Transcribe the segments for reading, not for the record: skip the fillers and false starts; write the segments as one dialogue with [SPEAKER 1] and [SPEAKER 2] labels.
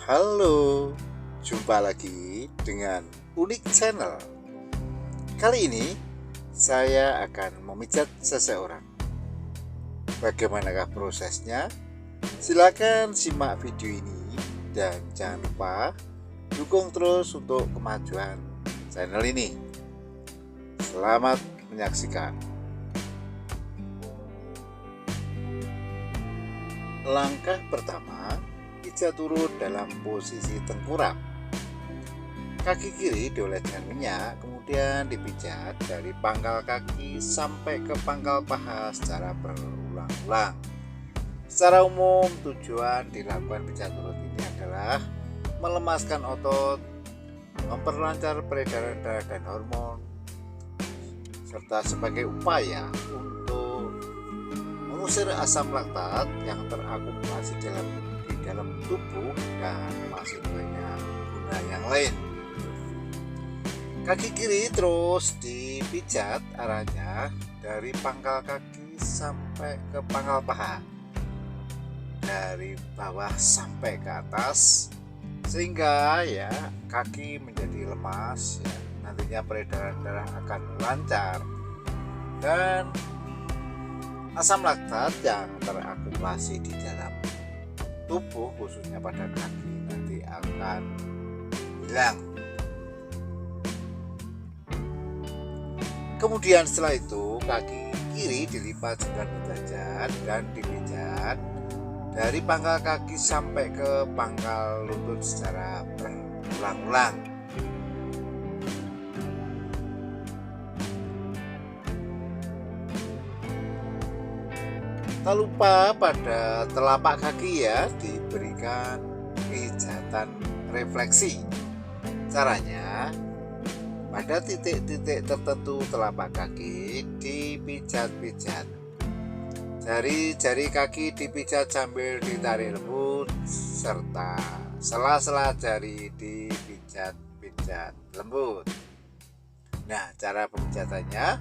[SPEAKER 1] Halo, jumpa lagi dengan Unik Channel. Kali ini saya akan memijat seseorang. Bagaimanakah prosesnya? Silakan simak video ini dan jangan lupa dukung terus untuk kemajuan channel ini. Selamat menyaksikan. Langkah pertama, pijat turun dalam posisi tengkurap. Kaki kiri dioleskan minyak, kemudian dipijat dari pangkal kaki sampai ke pangkal paha secara berulang-ulang. Secara umum, tujuan dilakukan pijat turun ini adalah melemaskan otot, memperlancar peredaran darah dan hormon, serta sebagai upaya untuk mengusir asam laktat yang terakumulasi di dalam tubuh dan masih banyak guna yang lain. Kaki kiri terus dipijat arahnya dari pangkal kaki sampai ke pangkal paha, dari bawah sampai ke atas, sehingga ya kaki menjadi lemas ya. Nantinya peredaran darah akan lancar dan asam laktat yang terakumulasi di dalam tubuh khususnya pada kaki nanti akan hilang. Kemudian setelah itu kaki kiri dilipat 90 derajat dan dipijat dari pangkal kaki sampai ke pangkal lutut secara berulang-ulang. Tak lupa pada telapak kaki ya diberikan pijatan refleksi. Caranya, pada titik-titik tertentu telapak kaki dipijat-pijat. Jari-jari kaki dipijat sambil ditarik lembut, serta sela-sela jari dipijat-pijat lembut. Nah, cara pemijatannya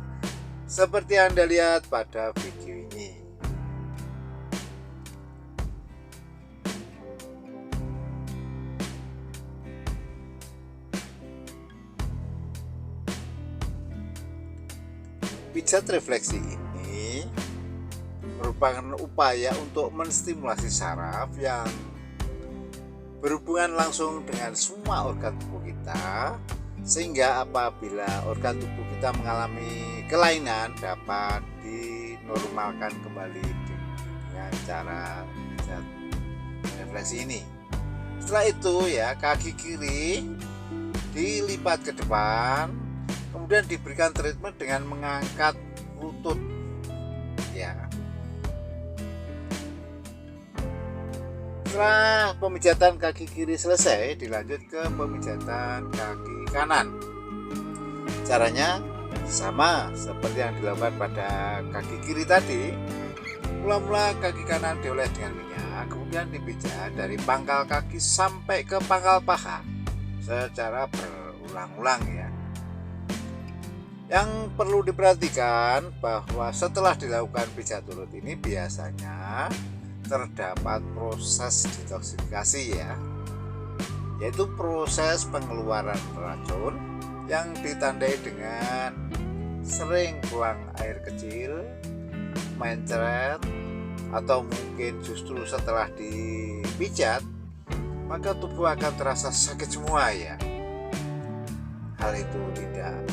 [SPEAKER 1] seperti Anda lihat pada video ini. Pijat refleksi ini merupakan upaya untuk menstimulasi saraf yang berhubungan langsung dengan semua organ tubuh kita, sehingga apabila organ tubuh kita mengalami kelainan dapat dinormalkan kembali dengan cara pijat refleksi ini. Setelah itu ya kaki kiri dilipat ke depan, kemudian diberikan treatment dengan mengangkat lutut ya. Setelah pemijatan kaki kiri selesai, dilanjut ke pemijatan kaki kanan. Caranya sama seperti yang dilakukan pada kaki kiri tadi. Mula-mula kaki kanan dioles dengan minyak, kemudian dipijat dari pangkal kaki sampai ke pangkal paha secara berulang-ulang ya. Yang perlu diperhatikan bahwa setelah dilakukan pijat turut ini biasanya terdapat proses detoksifikasi ya, yaitu proses pengeluaran racun yang ditandai dengan sering buang air kecil, mencret, atau mungkin justru setelah dipijat maka tubuh akan terasa sakit semua ya. Hal itu tidak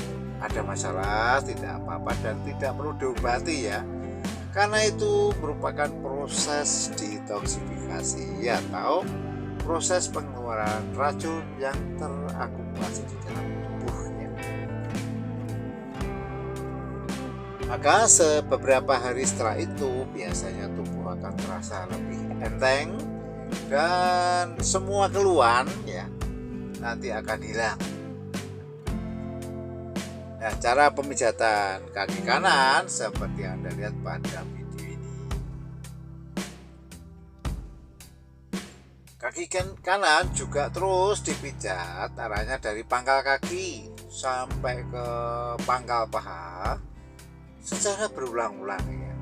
[SPEAKER 1] ada masalah, tidak apa-apa dan tidak perlu diobati ya, karena itu merupakan proses detoksifikasi atau proses pengeluaran racun yang terakumulasi di dalam tubuhnya. Maka beberapa hari setelah itu biasanya tubuh akan terasa lebih enteng dan semua keluhan ya nanti akan hilang. Nah, cara pemijatan kaki kanan seperti yang Anda lihat pada video ini. Kaki kanan juga terus dipijat arahnya dari pangkal kaki sampai ke pangkal paha secara berulang-ulang ya.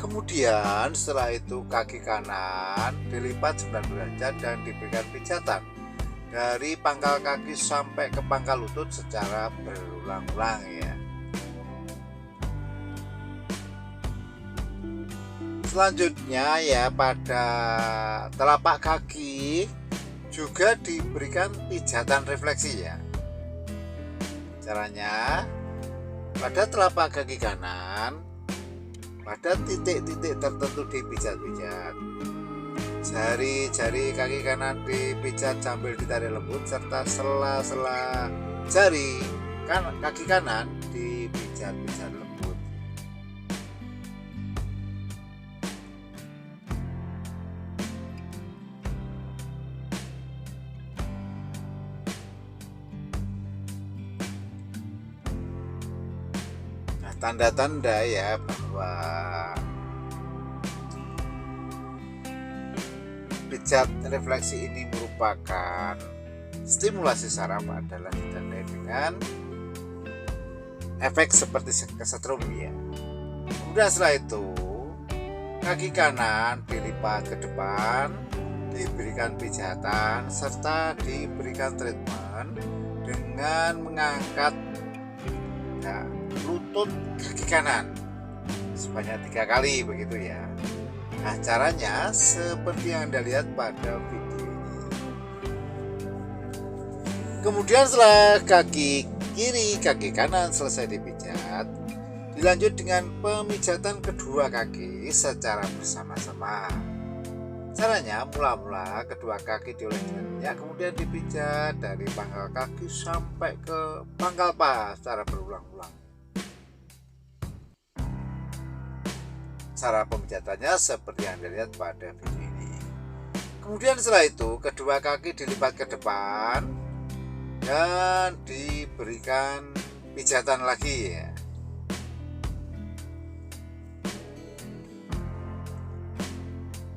[SPEAKER 1] Kemudian setelah itu kaki kanan dilipat 90 derajat dan diberikan pijatan dari pangkal kaki sampai ke pangkal lutut secara berulang-ulang ya. Selanjutnya ya, pada telapak kaki juga diberikan pijatan refleksi ya. Caranya, pada telapak kaki kanan, pada titik-titik tertentu dipijat-pijat. Jari-jari kaki kanan dipijat sambil ditarik lembut, serta sela-sela jari kaki kanan dipijat-pijat lembut. Nah, tanda-tanda ya bahwa pijat refleksi ini merupakan stimulasi saraf adalah ditandai dengan efek seperti kesetrum ya. Kemudian setelah itu kaki kanan dilipat ke depan, diberikan pijatan serta diberikan treatment dengan mengangkat ya, lutut kaki kanan sebanyak 3 kali begitu ya. Nah, caranya seperti yang Anda lihat pada video ini. Kemudian setelah kaki kiri, kaki kanan selesai dipijat, dilanjut dengan pemijatan kedua kaki secara bersama-sama. Caranya, mula-mula kedua kaki diolesi dengan minyak, kemudian dipijat dari pangkal kaki sampai ke pangkal paha secara berulang-ulang. Cara pemijatannya seperti yang dilihat pada video ini. Kemudian setelah itu kedua kaki dilipat ke depan dan diberikan pijatan lagi ya.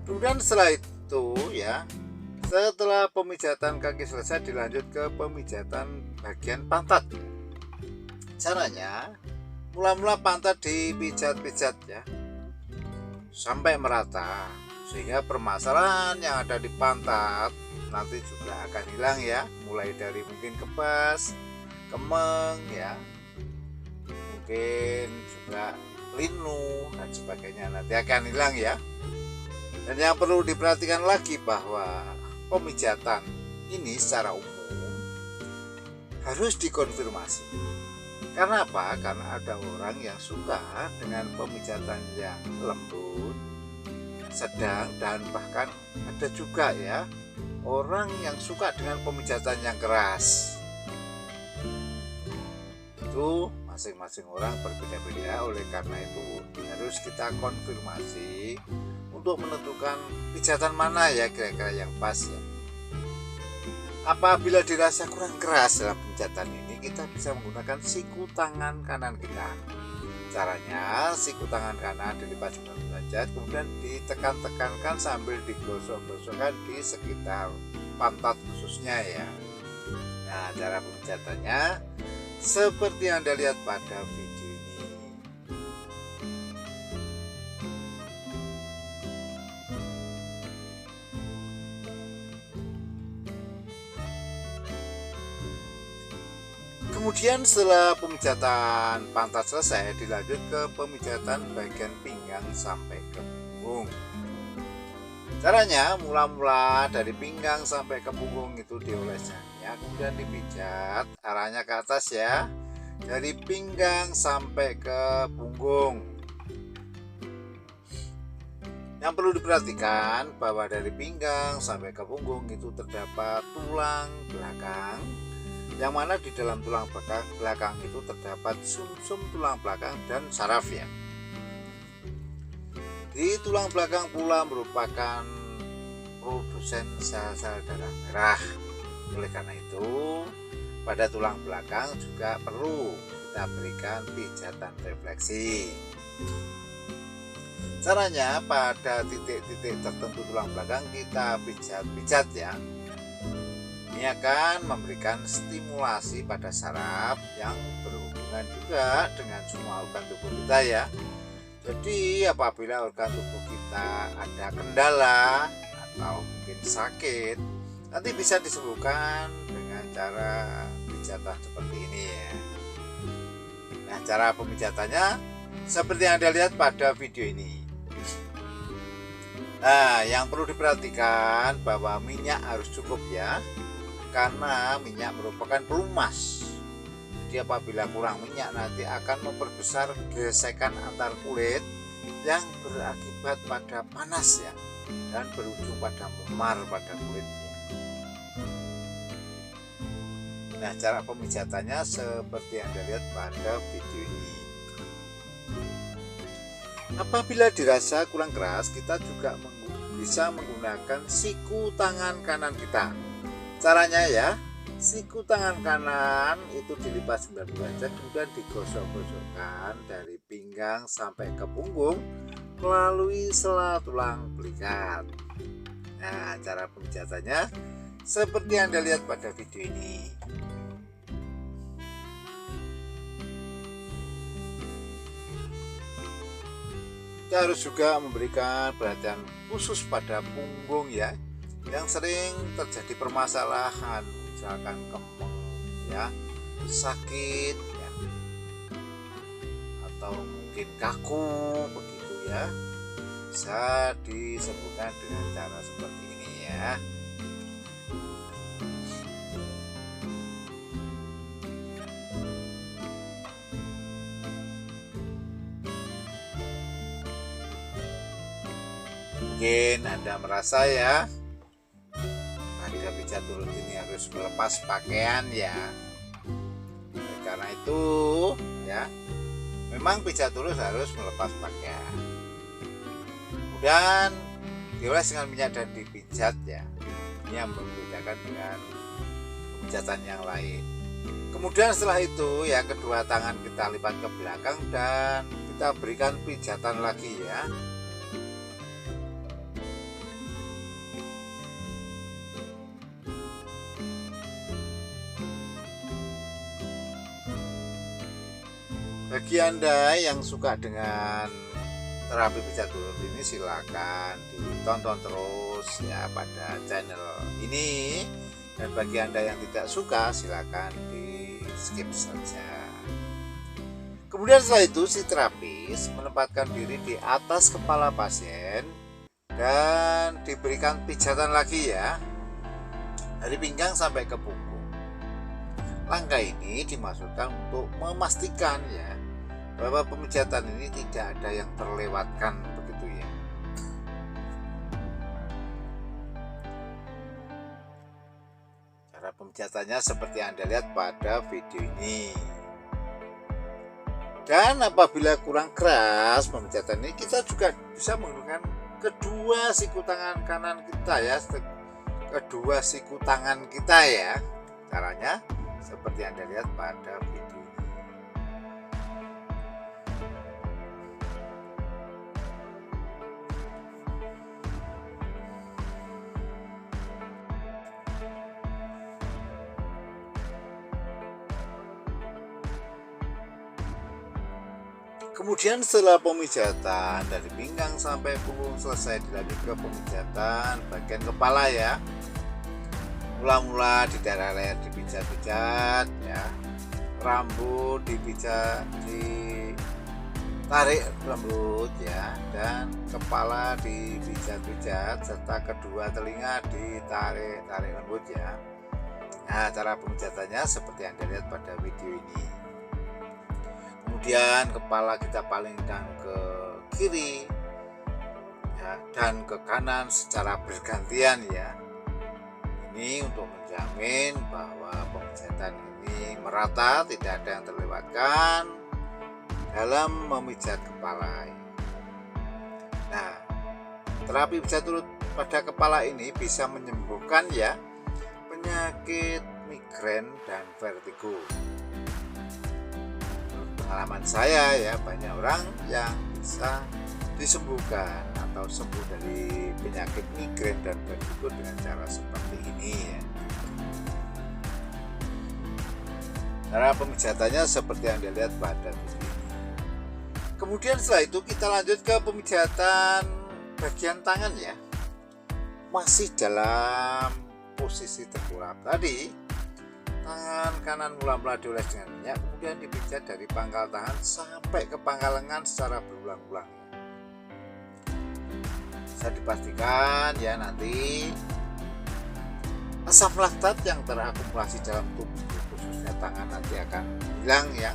[SPEAKER 1] Kemudian setelah itu ya, setelah pemijatan kaki selesai dilanjut ke pemijatan bagian pantat. Caranya, mula-mula pantat dipijat-pijat ya sampai merata, sehingga permasalahan yang ada di pantat nanti juga akan hilang ya, mulai dari mungkin kebas, kemeng ya, mungkin juga linu dan sebagainya nanti akan hilang ya. Dan yang perlu diperhatikan lagi bahwa pemijatan ini secara umum harus dikonfirmasi. Karena apa? Karena ada orang yang suka dengan pemijatan yang lembut, sedang, dan bahkan ada juga ya orang yang suka dengan pemijatan yang keras. Itu masing-masing orang berbeda-beda, oleh karena itu harus kita konfirmasi untuk menentukan pijatan mana ya kira-kira yang pas ya. Apabila dirasa kurang keras dalam pemijatan ini, kita bisa menggunakan siku tangan kanan kita. Caranya, siku tangan kanan dilipat 90 derajat, kemudian ditekan-tekankan sambil digosok-gosokkan di sekitar pantat khususnya ya. Nah, cara pemijatannya seperti yang Anda lihat pada video ini. Kemudian setelah pemijatan pantat selesai, dilanjut ke pemijatan bagian pinggang sampai ke punggung. Caranya, mula-mula dari pinggang sampai ke punggung itu dioles minyak, kemudian dipijat arahnya ke atas ya, dari pinggang sampai ke punggung. Yang perlu diperhatikan bahwa dari pinggang sampai ke punggung itu terdapat tulang belakang, yang mana di dalam tulang belakang itu terdapat sumsum tulang belakang dan saraf ya. Di tulang belakang pula merupakan produsen sel-sel darah merah. Oleh karena itu, pada tulang belakang juga perlu kita berikan pijatan refleksi. Caranya, pada titik-titik tertentu tulang belakang kita pijat-pijat ya. Ini akan memberikan stimulasi pada saraf yang berhubungan juga dengan semua organ tubuh kita ya. Jadi apabila organ tubuh kita ada kendala atau mungkin sakit, nanti bisa disembuhkan dengan cara pijatan seperti ini ya. Nah, cara pemijatannya seperti yang Anda lihat pada video ini. Nah, yang perlu diperhatikan bahwa minyak harus cukup ya, karena minyak merupakan pelumas. Jadi apabila kurang minyak nanti akan memperbesar gesekan antar kulit yang berakibat pada panas ya, dan berujung pada memar pada kulitnya. Nah, cara pemijatannya seperti yang Anda lihat pada video ini. Apabila dirasa kurang keras, kita juga bisa menggunakan siku tangan kanan kita. Caranya ya, siku tangan kanan itu dilipat 90 derajat, kemudian digosok-gosokkan dari pinggang sampai ke punggung melalui sela tulang belikat. Nah, cara pemijatannya seperti yang Anda lihat pada video ini. Kita harus juga memberikan perhatian khusus pada punggung ya, yang sering terjadi permasalahan, misalkan kemeng ya, sakit ya, atau mungkin kaku begitu ya, bisa disembuhkan dengan cara seperti ini ya. Mungkin Anda merasa ya, pada pijat turut ini harus melepas pakaian ya. Karena itu ya, memang pijat turut harus melepas pakaian. Kemudian dioles dengan minyak dan dipijat ya. Ini yang membedakan dengan pijatan yang lain. Kemudian setelah itu ya, kedua tangan kita lipat ke belakang dan kita berikan pijatan lagi ya. Bagi Anda yang suka dengan terapi pijat turut ini, silakan ditonton terus ya pada channel ini. Dan bagi Anda yang tidak suka, silakan di skip saja. Kemudian setelah itu si terapis menempatkan diri di atas kepala pasien dan diberikan pijatan lagi ya, dari pinggang sampai ke punggung. Langkah ini dimaksudkan untuk memastikan ya, bahwa pemijatan ini tidak ada yang terlewatkan begitu ya. Cara pemijatannya seperti yang Anda lihat pada video ini. Dan apabila kurang keras pemijatan ini, kita juga bisa menggunakan kedua siku tangan kanan kita ya, kedua siku tangan kita ya. Caranya seperti yang Anda lihat pada video ini. Kemudian setelah pemijatan dari pinggang sampai punggung selesai, dilanjut ke pemijatan bagian kepala ya. Mula-mula di daerah leher dipijat-pijat ya, rambut dipijat, ditarik lembut ya, dan kepala dipijat-pijat serta kedua telinga ditarik lembut ya. Nah, cara pemijatannya seperti yang Anda lihat pada video ini. Kemudian kepala kita palingkan ke kiri ya, dan ke kanan secara bergantian ya. Ini untuk menjamin bahwa pemijatan ini merata, tidak ada yang terlewatkan dalam memijat kepala. Nah, terapi pijat turut pada kepala ini bisa menyembuhkan ya penyakit migrain dan vertigo. Pengalaman saya ya, banyak orang yang bisa disembuhkan atau sembuh dari penyakit migrain dan vertigo dengan cara seperti ini ya. Cara pemijatannya seperti yang dilihat pada video ini. Kemudian setelah itu kita lanjut ke pemijatan bagian tangan ya. Masih dalam posisi tengkurap tadi, tangan kanan mula-mula dioles dengan minyak, kemudian dipijat dari pangkal tangan sampai ke pangkal lengan secara berulang-ulang. Bisa dipastikan ya nanti asam laktat yang terakumulasi dalam tubuh khususnya tangan nanti akan hilang ya,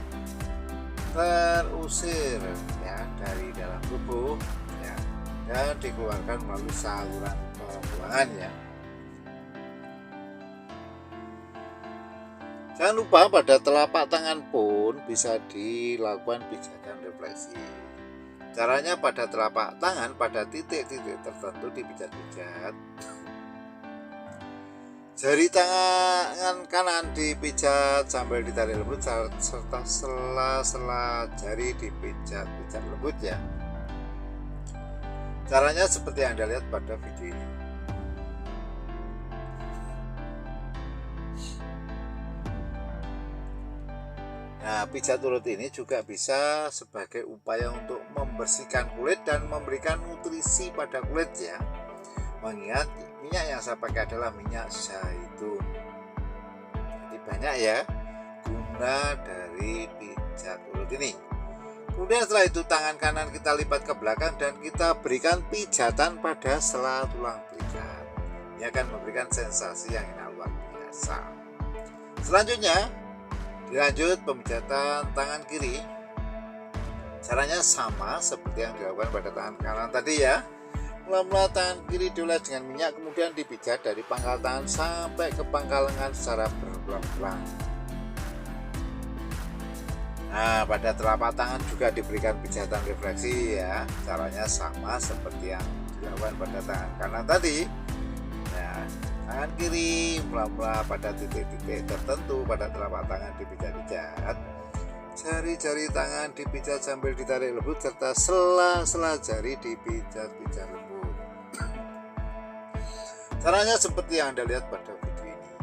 [SPEAKER 1] terusir ya dari dalam tubuh ya, dan dikeluarkan melalui saluran pembuangan ya. Jangan lupa pada telapak tangan pun bisa dilakukan pijatan refleksi. Caranya pada telapak tangan pada titik-titik tertentu dipijat-pijat. Jari tangan kanan dipijat sambil ditarik lembut serta sela-sela jari dipijat-pijat lembut ya. Caranya seperti yang Anda lihat pada video ini. Nah, pijat urut ini juga bisa sebagai upaya untuk membersihkan kulit dan memberikan nutrisi pada kulit ya. Mengingat minyak yang saya pakai adalah minyak zaitun. Jadi banyak ya guna dari pijat urut ini. Kemudian setelah itu tangan kanan kita lipat ke belakang dan kita berikan pijatan pada sela tulang belikat. Ini akan memberikan sensasi yang luar biasa. Selanjutnya dilanjut pemijatan tangan kiri. Caranya sama seperti yang dilakukan pada tangan kanan tadi ya. Mula-mula tangan kiri dioles dengan minyak, kemudian dipijat dari pangkal tangan sampai ke pangkal lengan secara berulang-ulang. Nah, pada telapak tangan juga diberikan pijatan refleksi ya. Caranya sama seperti yang dilakukan pada tangan kanan tadi. Nah, tangan kiri mula-mula pada titik-titik tertentu pada telapak tangan dipijat-pijat. Jari-jari tangan dipijat sambil ditarik lembut serta sela-sela jari dipijat-pijat lembut. Caranya seperti yang Anda lihat pada video ini.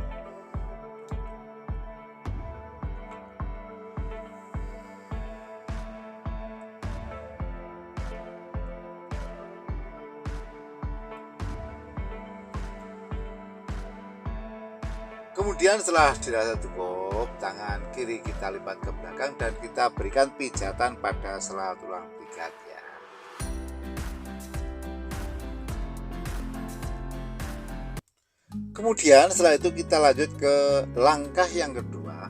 [SPEAKER 1] Kemudian setelah dirasa cukup, tangan kiri kita lipat ke belakang dan kita berikan pijatan pada sela tulang belikat ya. Kemudian setelah itu kita lanjut ke langkah yang kedua,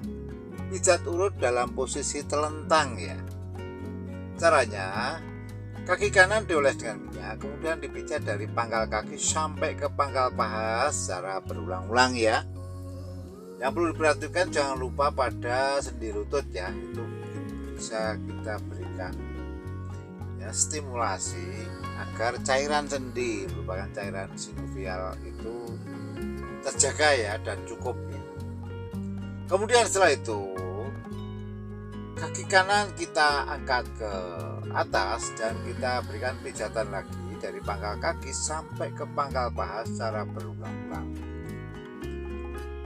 [SPEAKER 1] pijat urut dalam posisi telentang ya. Caranya, kaki kanan dioles dengan minyak, kemudian dipijat dari pangkal kaki sampai ke pangkal paha secara berulang-ulang ya. Yang perlu diperhatikan jangan lupa pada sendi lutut ya, itu bisa kita berikan ya stimulasi agar cairan sendi merupakan cairan sinovial itu terjaga ya dan cukup ya. Kemudian setelah itu kaki kanan kita angkat ke atas dan kita berikan pijatan lagi dari pangkal kaki sampai ke pangkal paha secara berulang-ulang.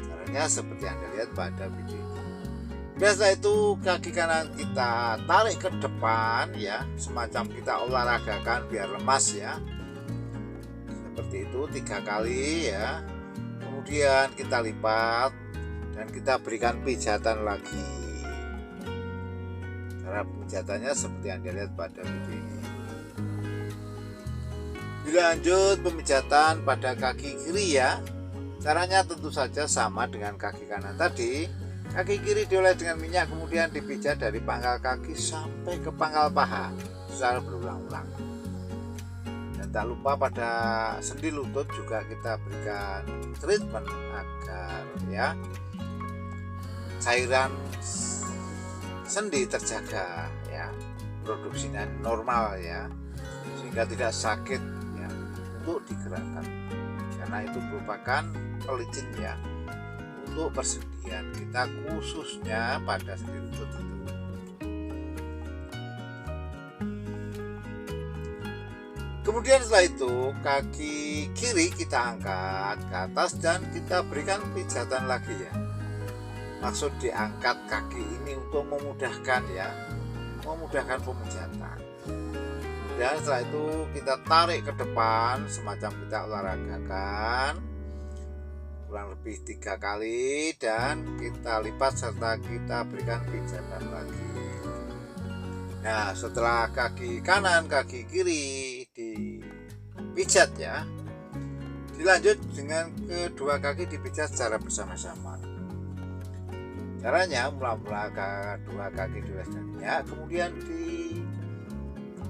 [SPEAKER 1] Caranya seperti yang Anda lihat pada video ini. Dan setelah itu kaki kanan kita tarik ke depan ya, semacam kita olahragakan biar lemas ya. Seperti itu 3 kali ya. Kemudian kita lipat dan kita berikan pijatan lagi. Cara pijatannya seperti yang dilihat pada video ini. Dilanjut pemijatan pada kaki kiri ya. Caranya tentu saja sama dengan kaki kanan tadi. Kaki kiri dioles dengan minyak, kemudian dipijat dari pangkal kaki sampai ke pangkal paha secara berulang-ulang. Dan tak lupa pada sendi lutut juga kita berikan treatment agar ya cairan sendi terjaga ya, produksinya normal ya, sehingga tidak sakit ya untuk digerakkan, karena itu merupakan pelicin ya untuk persendian kita khususnya pada sendi lutut itu. Kemudian setelah itu kaki kiri kita angkat ke atas dan kita berikan pijatan lagi ya. Maksud diangkat kaki ini untuk memudahkan ya memudahkan pemijatan. Dan setelah itu kita tarik ke depan semacam kita olahragakan kurang lebih 3 kali, dan kita lipat serta kita berikan pijatan lagi. Nah, setelah kaki kanan kaki kiri dipijat ya, dilanjut dengan kedua kaki dipijat secara bersama-sama. Caranya mula-mula kedua kaki dioles dengan minyak, kemudian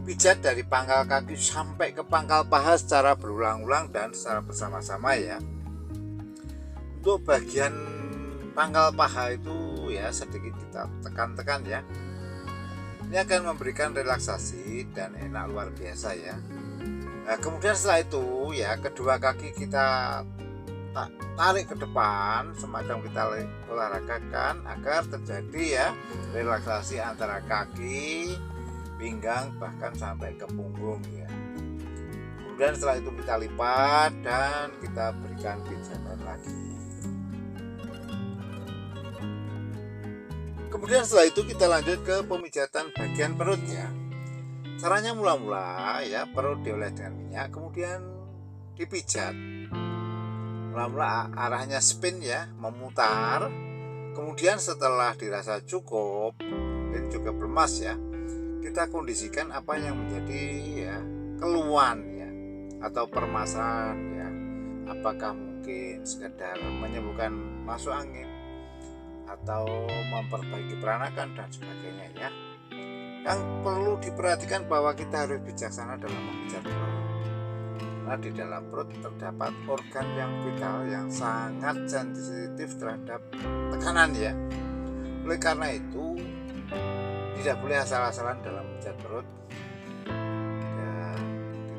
[SPEAKER 1] dipijat dari pangkal kaki sampai ke pangkal paha secara berulang-ulang dan secara bersama-sama ya. Untuk bagian pangkal paha itu ya sedikit kita tekan-tekan ya. Ini akan memberikan relaksasi dan enak luar biasa ya. Nah, kemudian setelah itu ya kedua kaki kita tarik ke depan semacam kita olahragakan agar terjadi ya relaksasi antara kaki, pinggang bahkan sampai ke punggung ya. Kemudian setelah itu kita lipat dan kita berikan pijatan lagi. Kemudian setelah itu kita lanjut ke pemijatan bagian perutnya. Caranya mula-mula ya perut dioles dengan minyak, kemudian dipijat. Mula-mula arahnya spin ya, memutar. Kemudian setelah dirasa cukup dan juga lemas ya, kita kondisikan apa yang menjadi ya keluhan ya atau permasalahan ya. Apakah mungkin sekedar menyembuhkan masuk angin atau memperbaiki peranakan dan sebagainya ya. Yang perlu diperhatikan bahwa kita harus bijaksana dalam memijat perut, karena di dalam perut terdapat organ yang vital yang sangat sensitif terhadap tekanan ya. Oleh karena itu tidak boleh asal-asalan dalam memijat perut dan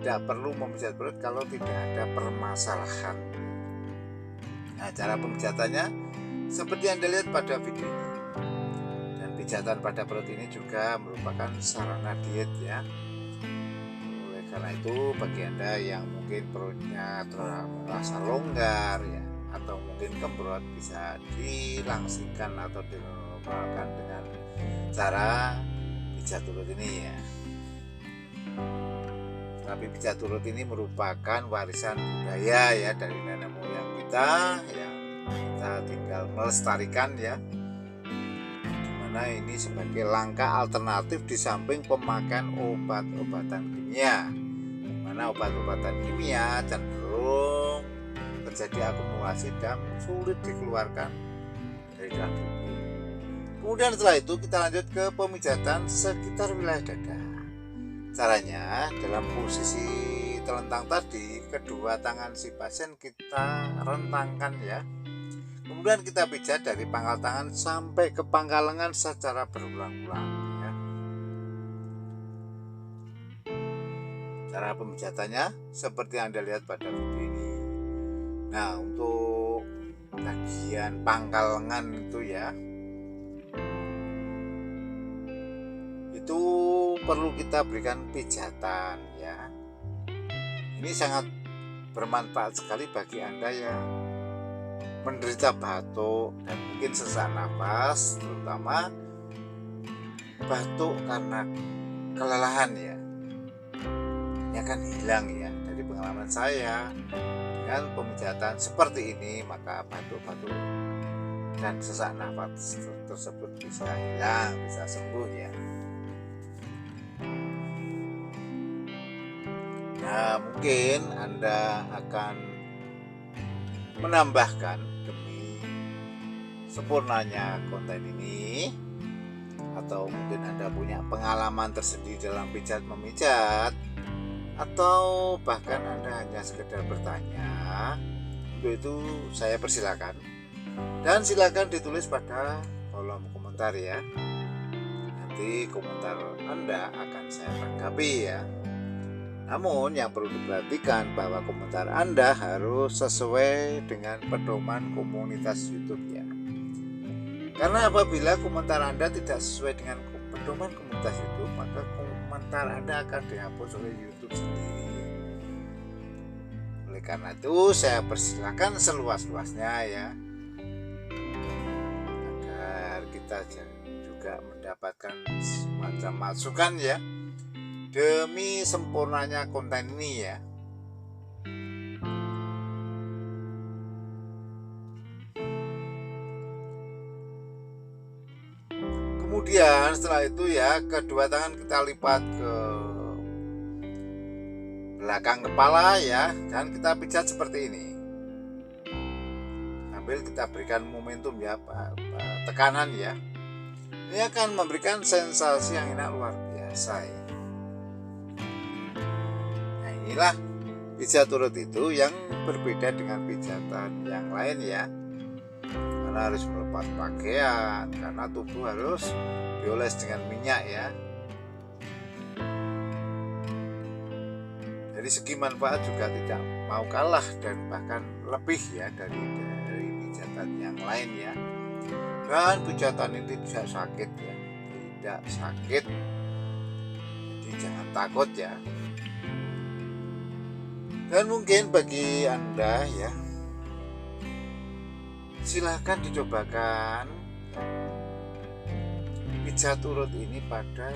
[SPEAKER 1] tidak perlu memijat perut kalau tidak ada permasalahan. Nah, cara pemijatannya seperti yang dilihat pada video ini, dan pijatan pada perut ini juga merupakan sarana diet ya. Oleh karena itu bagi Anda yang mungkin perutnya terasa longgar ya, atau mungkin kembrot, bisa dilangsingkan atau dinormalkan dengan cara pijat turut ini ya. Tapi pijat turut ini merupakan warisan budaya ya dari nenek moyang kita ya. Kita tinggal melestarikan ya, dimana ini sebagai langkah alternatif di samping pemakaian obat-obatan kimia, dimana obat-obatan kimia cenderung terjadi akumulasi dan sulit dikeluarkan dari dalam tubuh. Kemudian setelah itu kita lanjut ke pemijatan sekitar wilayah dada. Caranya dalam posisi telentang tadi, kedua tangan si pasien kita rentangkan ya. Kemudian kita pijat dari pangkal tangan sampai ke pangkal lengan secara berulang-ulang ya. Cara pemijatannya seperti yang Anda lihat pada video ini. Nah, untuk bagian pangkal lengan itu ya, itu perlu kita berikan pijatan ya. Ini sangat bermanfaat sekali bagi Anda yang menderita batuk dan mungkin sesak napas, terutama batuk karena kelelahan ya. Ini akan hilang ya. Dari pengalaman saya, dengan pemijatan seperti ini maka batuk-batuk dan sesak napas tersebut bisa hilang, bisa sembuh ya. Nah, mungkin Anda akan menambahkan demi sempurnanya konten ini, atau mungkin Anda punya pengalaman tersendiri dalam pijat memijat, atau bahkan Anda hanya sekedar bertanya, untuk itu saya persilakan, dan silakan ditulis pada kolom komentar ya. Nanti komentar Anda akan saya tanggapi ya. Namun yang perlu diperhatikan bahwa komentar Anda harus sesuai dengan pedoman komunitas YouTube ya. Karena apabila komentar Anda tidak sesuai dengan pedoman komunitas YouTube, maka komentar Anda akan dihapus oleh YouTube sendiri. Oleh karena itu saya persilakan seluas-luasnya ya, agar kita juga juga mendapatkan semacam masukan ya, demi sempurnanya konten ini ya. Kemudian setelah itu ya, kedua tangan kita lipat ke belakang kepala ya, dan kita pijat seperti ini. Sambil kita berikan momentum ya, tekanan ya. Ini akan memberikan sensasi yang enak luar biasa ya. Nah, inilah pijat urut itu yang berbeda dengan pijatan yang lain ya. Karena harus melepas pakaian, karena tubuh harus dioles dengan minyak ya. Dari segi manfaat juga tidak mau kalah dan bahkan lebih ya dari pijatan yang lain ya. Dan pijatan ini tidak sakit ya, tidak sakit, jadi jangan takut ya. Dan mungkin bagi Anda ya, silahkan dicobakan pijat urut ini pada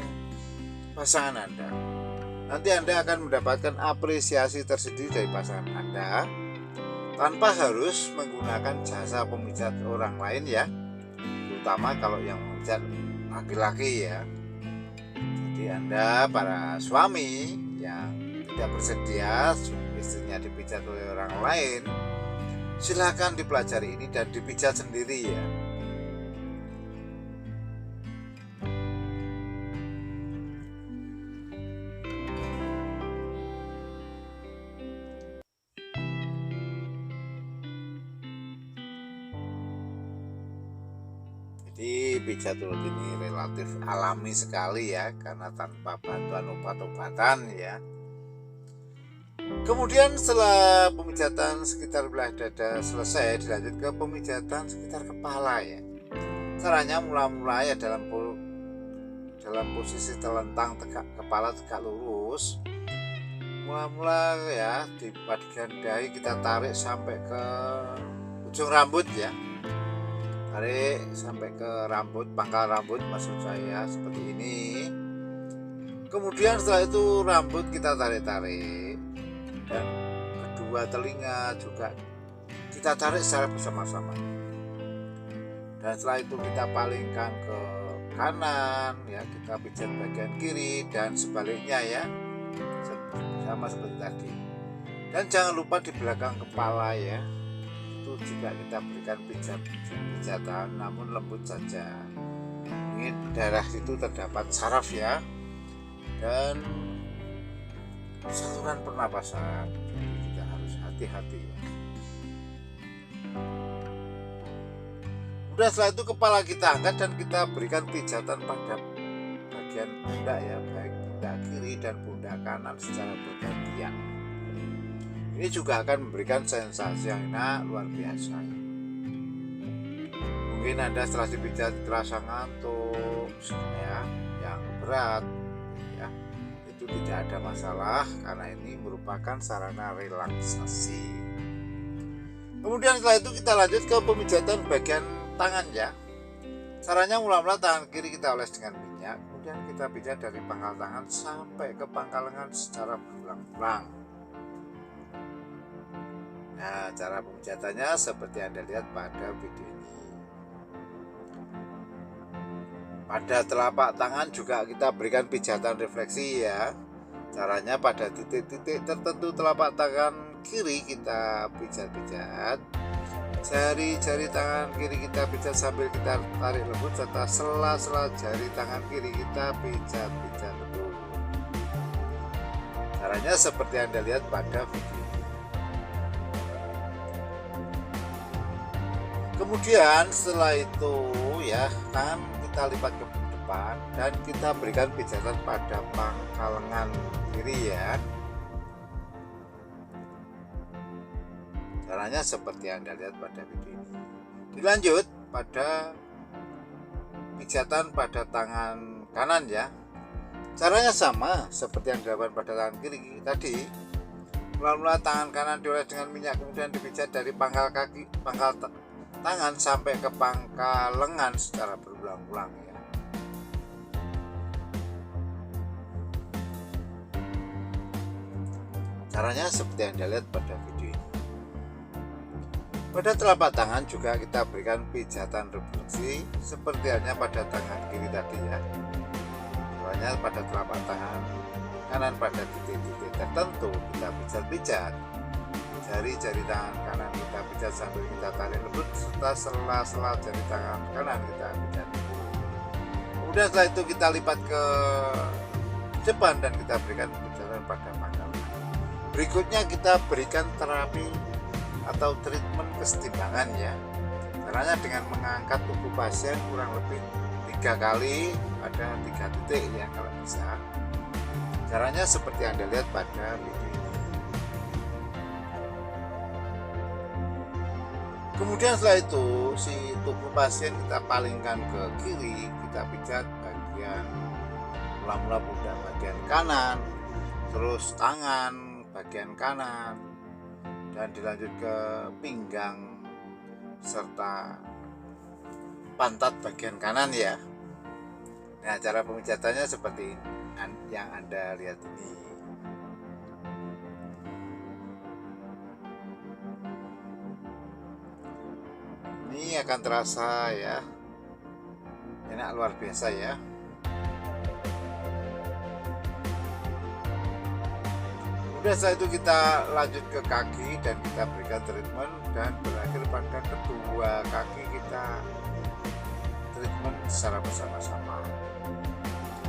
[SPEAKER 1] pasangan Anda. Nanti Anda akan mendapatkan apresiasi tersendiri dari pasangan Anda tanpa harus menggunakan jasa pemijat orang lain ya, terutama kalau yang memijat laki-laki ya. Jadi Anda para suami yang tidak bersedia istrinya dipijat oleh orang lain, silakan dipelajari ini dan dipijat sendiri ya. Jadi pijat urut ini relatif alami sekali ya, karena tanpa bantuan obat-obatan ya. Kemudian setelah pemijatan sekitar belah dada selesai, dilanjut ke pemijatan sekitar kepala ya. Caranya mula-mula ya dalam posisi telentang tegak, kepala tegak lurus. Mula-mula ya di bagian dahi kita tarik sampai ke ujung rambut ya. Tarik sampai ke rambut, pangkal rambut maksud saya, seperti ini. Kemudian setelah itu rambut kita tarik-tarik, dan kedua telinga juga kita tarik secara bersama-sama. Dan setelah itu kita palingkan ke kanan ya, kita pijat bagian kiri dan sebaliknya ya, sama seperti tadi. Dan jangan lupa di belakang kepala ya, itu juga kita berikan pijatan namun lembut saja. Ini daerah itu terdapat saraf ya, dan saluran pernapasan, jadi kita harus hati-hati ya. Udah, setelah itu kepala kita angkat dan kita berikan pijatan pada bagian pundak ya, baik pundak kiri dan pundak kanan secara bergantian. Ini juga akan memberikan sensasi yang enak luar biasa. Mungkin Anda setelah dipijat terasa ngantuk ya, yang berat ya, itu tidak ada masalah karena ini merupakan sarana relaksasi. Kemudian setelah itu kita lanjut ke pemijatan bagian tangan ya. Caranya mula-mula tangan kiri kita oles dengan minyak, kemudian kita pijat dari pangkal tangan sampai ke pangkal lengan secara berulang-ulang. Nah, cara pemijatannya seperti Anda lihat pada video ini. Pada telapak tangan juga kita berikan pijatan refleksi ya. Caranya pada titik-titik tertentu telapak tangan kiri kita pijat-pijat. Jari-jari tangan kiri kita pijat sambil kita tarik lembut, serta sela-sela jari tangan kiri kita pijat-pijat lembut. Caranya seperti Anda lihat pada video ini. Kemudian setelah itu ya, tangan kita lipat ke depan dan kita berikan pijatan pada pangkal lengan kiri ya. Caranya seperti Anda lihat pada video ini. Dilanjut pada pijatan pada tangan kanan ya. Caranya sama seperti yang dilakukan pada tangan kiri tadi. Mula-mula tangan kanan dioles dengan minyak, kemudian dipijat dari pangkal kaki, pangkal tangan sampai ke pangkal lengan secara berulang-ulang ya. Caranya seperti yang Anda lihat pada video ini. Pada telapak tangan juga kita berikan pijatan refleksi seperti halnya pada tangan kiri tadi ya. Caranya pada telapak tangan kanan pada titik-titik tertentu kita pijat-pijat. Jari-jari tangan kanan kita pijat sambil kita tarik lembut, serta sela-sela jari tangan kanan kita pijat. Kemudian setelah itu kita lipat ke depan dan kita berikan pijatan pada pangkal. Berikutnya kita berikan terapi atau treatment kesetimbangan ya. Caranya dengan mengangkat tubuh pasien kurang lebih 3 kali pada 3 titik ya kalau bisa. Caranya seperti Anda lihat pada video ini. Kemudian setelah itu si tubuh pasien kita palingkan ke kiri, kita pijat bagian mula-mula pundak bagian kanan, terus tangan bagian kanan, dan dilanjut ke pinggang serta pantat bagian kanan ya. Nah, cara pemijatannya seperti yang Anda lihat ini. Ini akan terasa ya, enak luar biasa ya. Kemudian setelah itu kita lanjut ke kaki dan kita berikan treatment, dan berakhir pada kedua kaki kita treatment secara bersama-sama.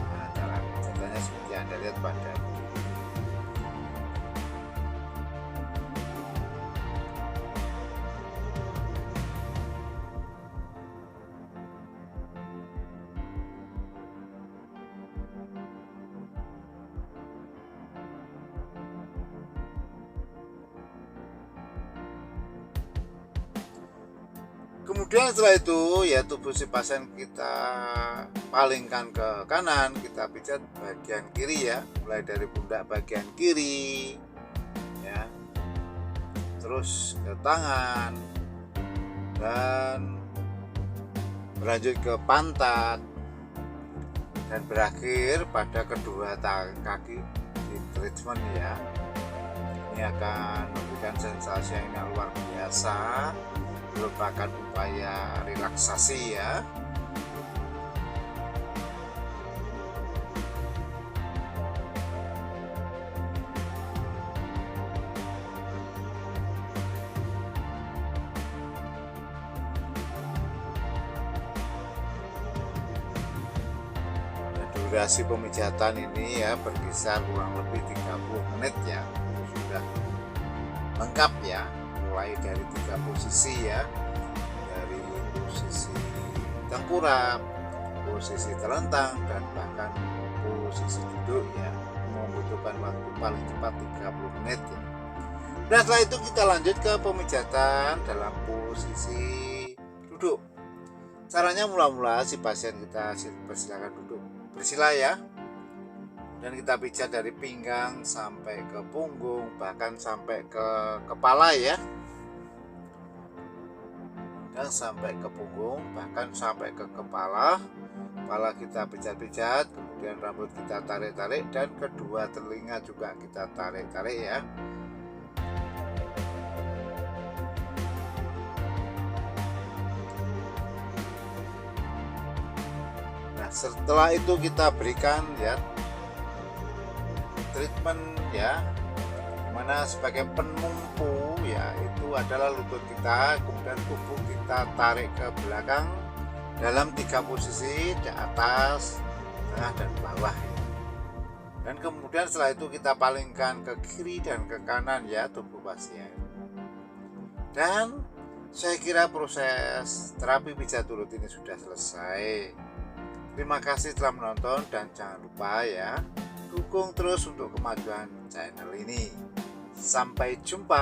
[SPEAKER 1] Nah, cara caranya seperti Anda lihat pada video. Kemudian setelah itu ya tubuh si pasien kita palingkan ke kanan, kita pijat bagian kiri ya, mulai dari pundak bagian kiri ya, terus ke tangan dan berlanjut ke pantat dan berakhir pada kedua kaki di treatment ya. Ini akan memberikan sensasi yang luar biasa, merupakan upaya relaksasi ya. Durasi pemijatan ini ya berkisar kurang lebih 30 menit ya, sudah lengkap ya, mulai dari 3 posisi ya, dari posisi tengkurap, posisi terlentang, dan bahkan posisi duduk ya, membutuhkan waktu paling cepat 30 menit ya. Dan setelah itu kita lanjut ke pemijatan dalam posisi duduk. Caranya mula-mula si pasien kita persilakan duduk bersila ya, dan kita pijat dari pinggang sampai ke punggung, bahkan sampai ke kepala ya, dan sampai ke punggung, bahkan sampai ke kepala kita pijat-pijat, kemudian rambut kita tarik-tarik, dan kedua telinga juga kita tarik-tarik ya. Nah, setelah itu kita berikan ya treatment ya, mana sebagai penumpu ya, itu adalah lutut kita, kemudian tubuh kita tarik ke belakang dalam 3 posisi, di atas, tengah, dan bawah ya. Dan kemudian setelah itu kita palingkan ke kiri dan ke kanan ya tubuh pasien. Dan saya kira proses terapi pijat turut ini sudah selesai. Terima kasih telah menonton, dan jangan lupa ya, dukung terus untuk kemajuan channel ini. Sampai jumpa.